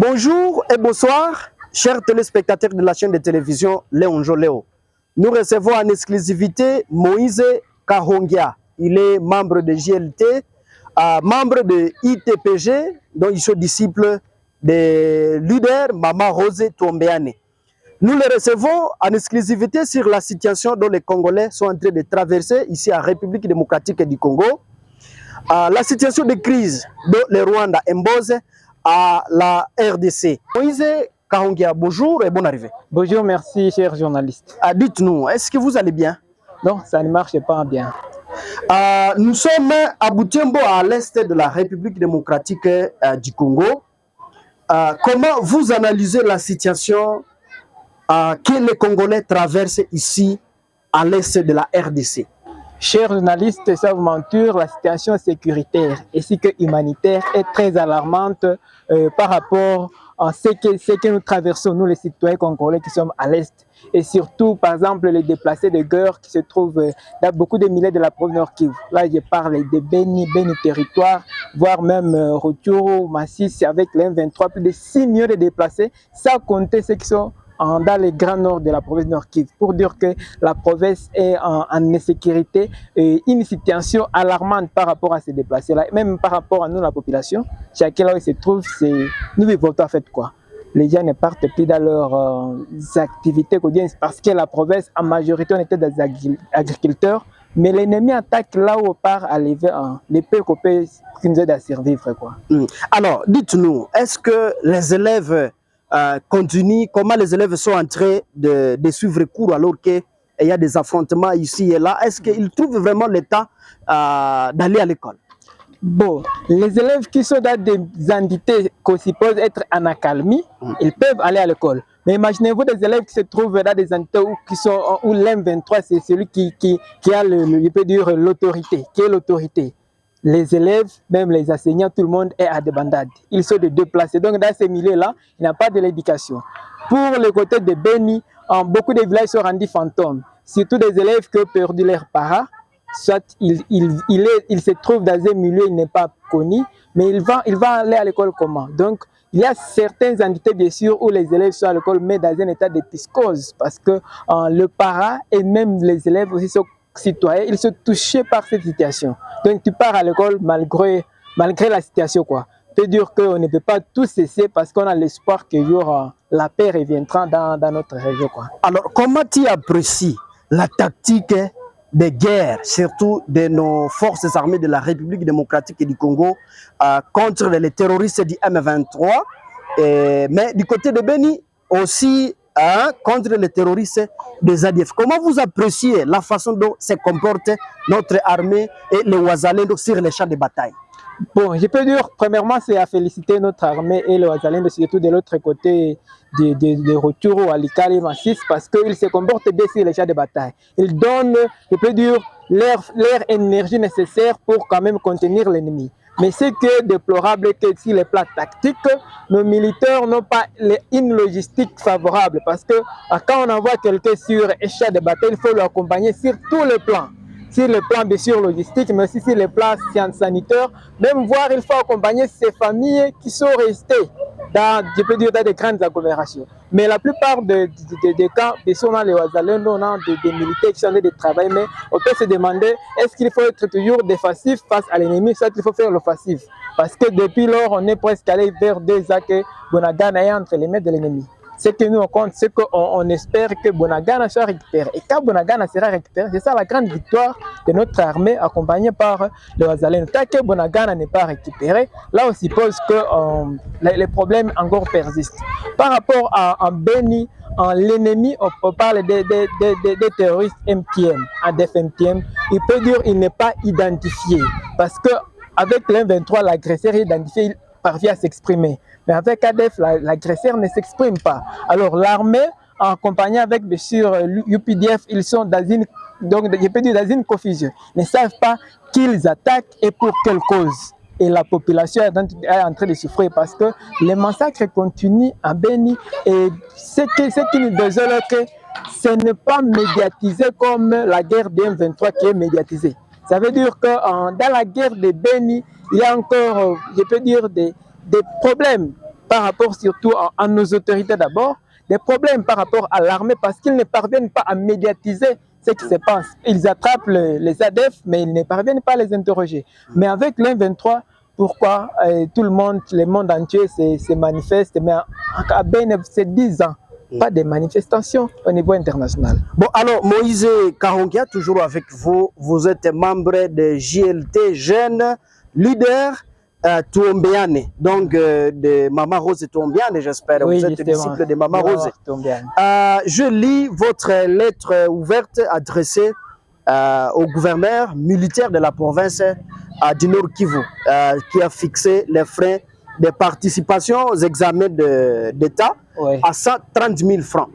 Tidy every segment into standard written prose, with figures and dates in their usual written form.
Bonjour et bonsoir, chers téléspectateurs de la chaîne de télévision Léon Joléo. Nous recevons en exclusivité Moïse Kahongia. Il est membre de JLT, membre de ITPG, dont il est disciple de leader Mama Rose Tombeane. Nous le recevons en exclusivité sur la situation dont les Congolais sont en train de traverser ici en République démocratique du Congo. La situation de crise dont le Rwanda impose à la RDC. Moïse Kahongia, bonjour et bonne arrivée. Bonjour, merci, cher journaliste. Dites-nous, est-ce que vous allez bien? Non, ça ne marche pas bien. Nous sommes à Butembo, à l'est de la République démocratique du Congo. Comment vous analysez la situation que les Congolais traversent ici, à l'est de la RDC? Chers journalistes, sans vous mentir, la situation sécuritaire ainsi que humanitaire est très alarmante par rapport à ce que nous traversons, nous les citoyens congolais qui sommes à l'est. Et surtout, par exemple, les déplacés de guerre qui se trouvent dans beaucoup de milliers de la province Nord Kivu. Là, je parle de Beni territoire, voire même Rutshuru, Masisi, avec les M23, plus de 6 millions de déplacés, sans compter ceux qui sont dans le grand nord de la province Nord Kivu, pour dire que la province est en insécurité et une situation alarmante par rapport à ces déplacés-là, même par rapport à nous, la population. Chacun là où il se trouve, nous vivons en fait quoi. Les gens ne partent plus dans leurs activités quotidiennes parce que la province, en majorité, on était des agriculteurs, mais l'ennemi attaque là où on part à lever les peu qui nous aident à survivre quoi. Alors, dites-nous, est-ce que les élèves continue, comment les élèves sont en train de suivre cours alors qu'il y a des affrontements ici et là? Est-ce qu'ils trouvent vraiment le temps d'aller à l'école? Bon, les élèves qui sont dans des entités qu'on suppose être en accalmie, ils peuvent aller à l'école. Mais imaginez-vous des élèves qui se trouvent dans des entités où l'M23, c'est celui qui a je peux dire l'autorité, qui est l'autorité. Les élèves, même les enseignants, tout le monde est à des bandades. Ils sont de déplacés. Donc dans ces milieux-là, il n'y a pas de l'éducation. Pour le côté de Beni, beaucoup de villages sont rendus fantômes. Surtout des élèves qui ont perdu leurs parents. Soit il se trouve dans un milieu, il n'est pas connu, mais il va aller à l'école comment? Donc il y a certaines entités, bien sûr, où les élèves sont à l'école, mais dans un état de psychose, parce que le parent et même les élèves aussi sont citoyens, ils sont touchés par cette situation. Donc tu pars à l'école malgré la situation quoi. C'est dire qu'on ne peut pas tout cesser parce qu'on a l'espoir que la paix reviendra dans notre région quoi. Alors comment tu apprécies la tactique de guerre, surtout de nos forces armées de la République démocratique du Congo contre les terroristes du M23, mais du côté de Beni aussi contre les terroristes des ADF? Comment vous appréciez la façon dont se comporte notre armée et les Wazalendo sur les champs de bataille? Bon, je peux dire, premièrement, c'est à féliciter notre armée et les Wazalendo, surtout de l'autre côté de Rutshuru, Walikale, Masisi, parce qu'ils se comportent bien sur les champs de bataille. Ils donnent, je peux dire, leur énergie nécessaire pour quand même contenir l'ennemi. Mais ce qui est déplorable, c'est que sur les plans tactiques, nos militaires n'ont pas une logistique favorable. Parce que quand on envoie quelqu'un sur un champ de bataille, il faut l'accompagner sur tous les plans. Sur le plan bien sûr logistique, mais aussi sur le plan sanitaire. Même voir, il faut accompagner ces familles qui sont restées dans, je peux dire, dans des grandes agglomérations. Mais la plupart des cas, sont dans les Wazalendo, on a des militaires qui sont en train de travailler, mais on peut se demander, est-ce qu'il faut être toujours défensif face à l'ennemi, soit il faut faire l'offensif? Parce que depuis lors, on est presque allé vers 2 ans que Bunagana est entre les mains de l'ennemi. Ce que nous on compte, c'est qu'on espère que Bunagana soit récupéré. Et quand Bunagana sera récupéré, c'est ça la grande victoire de notre armée accompagnée par le Wazalendo. Tant que Bunagana n'est pas récupéré, là on suppose que les problèmes encore persistent. Par rapport à Beni, l'ennemi, on parle des terroristes MTM, ADF MTM, il peut dire qu'il n'est pas identifié. Parce qu'avec l'M23, l'agresseur est identifié, il parvient à s'exprimer. Mais avec ADF, l'agresseur ne s'exprime pas. Alors l'armée, en compagnie avec bien sûr l'UPDF, ils sont dans une confusion. Ils ne savent pas qu'ils attaquent et pour quelle cause. Et la population est en train de souffrir parce que les massacres continuent à Beni. Et ce qui nous désole, que ce n'est pas médiatisé comme la guerre de M23 qui est médiatisée. Ça veut dire que dans la guerre de Beni, il y a encore, je peux dire, des problèmes par rapport surtout à nos autorités d'abord, des problèmes par rapport à l'armée parce qu'ils ne parviennent pas à médiatiser ce qui se passe. Ils attrapent les ADF, mais ils ne parviennent pas à les interroger. Mais avec l'M23, pourquoi tout le monde entier se manifeste, mais à Ben, c'est 10 ans. Pas de manifestations au niveau international. Bon, alors, Moïse Kahongia, toujours avec vous. Vous êtes membre de JLT, jeune leader Tuombeane, donc de Mama Rose Tuombeane, j'espère. Oui, vous êtes disciple de Mama Rose. Je lis votre lettre ouverte adressée au gouverneur militaire de la province du Nord Kivu, qui a fixé les frais de participation aux examens d'État à 130 000 francs.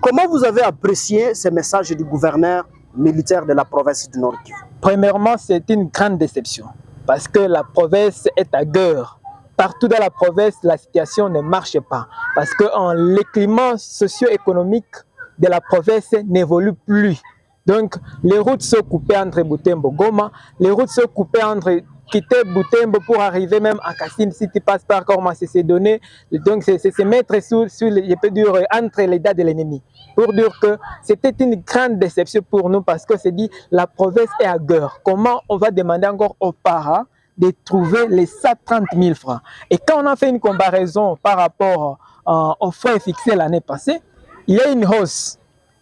Comment vous avez apprécié ces messages du gouverneur militaire de la province du Nord Kivu? Premièrement, c'est une grande déception parce que la province est à guerre. Partout dans la province, la situation ne marche pas parce que le climat socio-économique de la province n'évolue plus. Donc, les routes sont coupées entre Butembo et Goma, les routes sont coupées entre quitter Butembo pour arriver même à Kassine si tu passes par Korma, c'est se donner. Donc, c'est se mettre je peux dire, entre les dents de l'ennemi. Pour dire que c'était une grande déception pour nous parce que c'est dit la province est à guerre. Comment on va demander encore aux parents de trouver les 130 000 francs? Et quand on a fait une comparaison par rapport aux frais fixés l'année passée, il y a une hausse.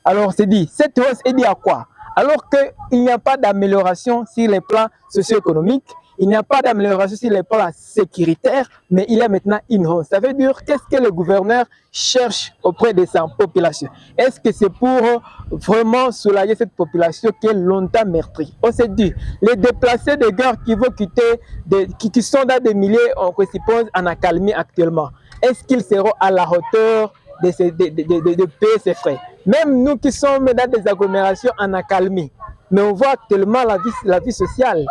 Alors, c'est dit, cette hausse est due à quoi? Alors qu'il n'y a pas d'amélioration sur les plans socio-économiques, il n'y a pas d'amélioration sur les plans sécuritaires, mais il y a maintenant une hausse. Ça veut dire qu'est-ce que le gouverneur cherche auprès de sa population? Est-ce que c'est pour vraiment soulager cette population qui est longtemps meurtrie? On s'est dit, les déplacés de guerre qui vont quitter, qui sont dans des milliers, on suppose, en accalmie actuellement, est-ce qu'ils seront à la hauteur de payer ces frais? Même nous qui sommes dans des agglomérations en accalmie, mais on voit actuellement la vie sociale.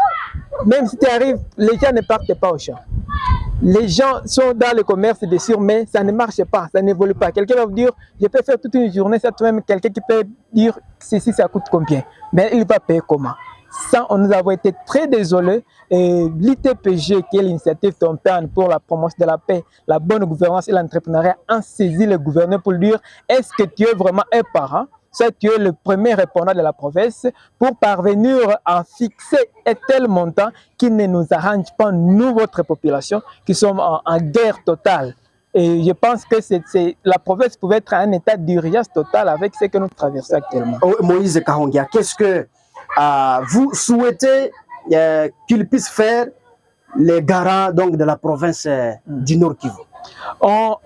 Même si tu arrives, les gens ne partent pas au champ. Les gens sont dans le commerce bien sûr, mais ça ne marche pas, ça n'évolue pas. Quelqu'un va vous dire, je peux faire toute une journée, c'est même quelqu'un qui peut dire, ceci ça coûte combien, mais il va payer comment? Ça, nous avons été très désolés. Et l'ITPG, qui est l'initiative Tomperne pour la promotion de la paix, la bonne gouvernance et l'entrepreneuriat, a saisi le gouverneur pour lui dire est-ce que tu es vraiment un parent, soit tu es le premier répondant de la province, pour parvenir à fixer un tel montant qui ne nous arrange pas, nous, votre population, qui sommes en guerre totale. Et je pense que la province pouvait être en état d'urgence totale avec ce que nous traversons actuellement. Moïse Kahongia, qu'est-ce que vous souhaitez qu'il puisse faire les garants donc, de la province du Nord Kivu?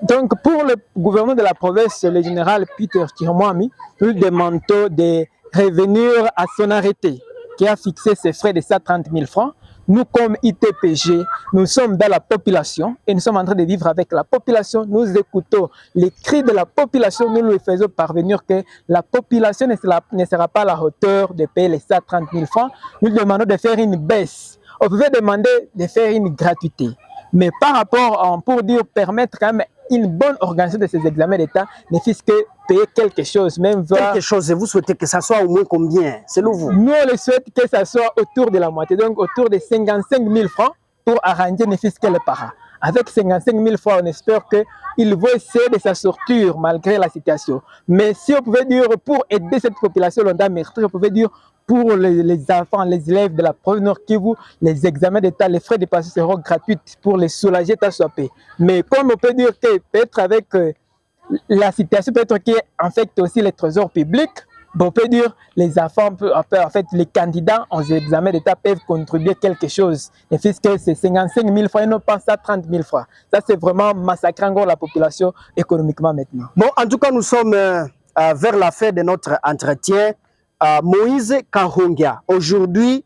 Donc pour le gouvernement de la province, le général Peter Chiromwami, nous demandons de revenir à son arrêté qui a fixé ses frais de 130 000 francs. Nous, comme ITPG, nous sommes dans la population et nous sommes en train de vivre avec la population. Nous écoutons les cris de la population, nous lui faisons parvenir que la population ne sera pas à la hauteur de payer les 130 000 francs. Nous demandons de faire une baisse. On pouvait demander de faire une gratuité. Mais par rapport, pour dire, permettre quand même une bonne organisation de ces examens d'État, ne fût-ce que payer quelque chose. Même quelque chose, et vous souhaitez que ça soit au moins combien, selon vous? Nous, on le souhaite que ça soit autour de la moitié, donc autour de 55 000 francs pour arranger ne fût-ce que les parents. Avec 55 000 francs, on espère qu'ils vont essayer de s'en sortir malgré la situation. Mais si on pouvait dire, pour aider cette population longtemps meurtrie, on pouvait dire, pour les enfants, les élèves de la province Nord Kivu, les examens d'État, les frais de passage seront gratuits pour les soulager, mais comme on peut dire que peut-être avec la situation peut-être qui affecte aussi les trésors publics, on peut dire les enfants, en fait, les candidats aux examens d'État peuvent contribuer quelque chose. Et puisque c'est 55 000 francs et non pas 130 000 francs. Ça, c'est vraiment massacrant encore la population économiquement maintenant. Bon, en tout cas, nous sommes vers la fin de notre entretien. Moïse Kahongia, aujourd'hui,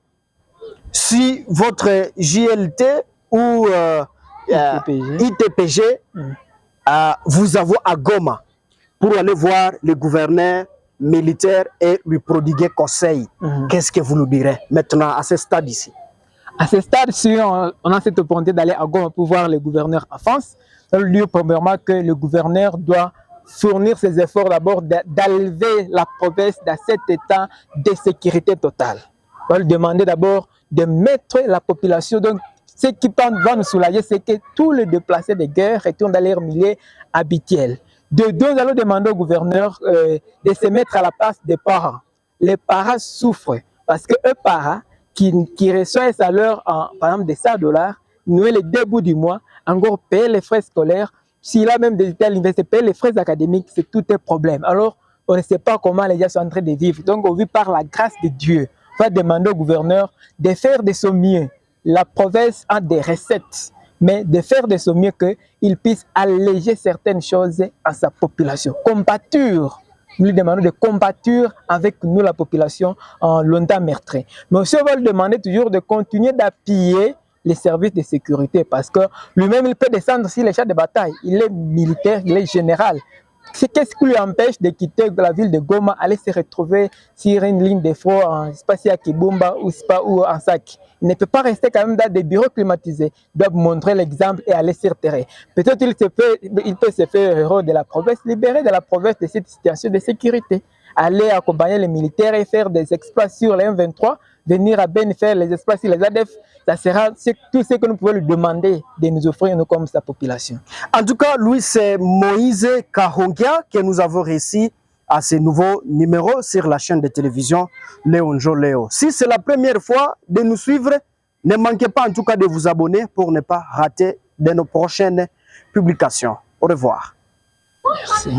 si votre JLT ou ITPG vous avez à Goma pour aller voir le gouverneur militaire et lui prodiguer conseil, qu'est-ce que vous nous direz maintenant à ce stade ici? À ce stade, si on a cette opportunité d'aller à Goma pour voir le gouverneur en France, ça veut dire premièrement que le gouverneur doit fournir ses efforts d'abord d'élever la province dans cet état de sécurité totale. On va lui demander d'abord de mettre la population, donc Ce qui va nous soulager, c'est que tous les déplacés de guerre retournent dans leur milieu habituel. Nous allons demander au gouverneur de se mettre à la place des parents. Les parents souffrent parce que eux parents qui reçoivent un salaire par exemple de $100, nous le début du mois, encore payer les frais scolaires. S'il a même des études à l'université, payer les frais académiques, c'est tout un problème. Alors, on ne sait pas comment les gens sont en train de vivre. Donc, on vit par la grâce de Dieu. On va demander au gouverneur de faire de son mieux. La province a des recettes, mais de faire de son mieux qu'il puisse alléger certaines choses à sa population. Compature. Nous lui demandons de compatir avec nous, la population, en longtemps meurtrie. Mais aussi, on va lui demander toujours de continuer d'appuyer les services de sécurité parce que lui-même, il peut descendre sur les champs de bataille. Il est militaire, il est général. Qu'est-ce qui lui empêche de quitter la ville de Goma, aller se retrouver sur une ligne de front, en espace à Kibumba ou en Sac? Il ne peut pas rester quand même dans des bureaux climatisés. Il doit montrer l'exemple et aller sur le terrain. Peut-être il peut se faire héros de la province, libérer de la province de cette situation de sécurité. Aller accompagner les militaires et faire des exploits sur les M23, venir à Ben faire les exploits sur les ADF, ça sera tout ce que nous pouvons lui demander de nous offrir, nous, comme sa population. En tout cas, Louis, c'est Moïse Kahongia que nous avons réussi à ce nouveau numéro sur la chaîne de télévision Léon Léo. Si c'est la première fois de nous suivre, ne manquez pas en tout cas de vous abonner pour ne pas rater de nos prochaines publications. Au revoir. Merci.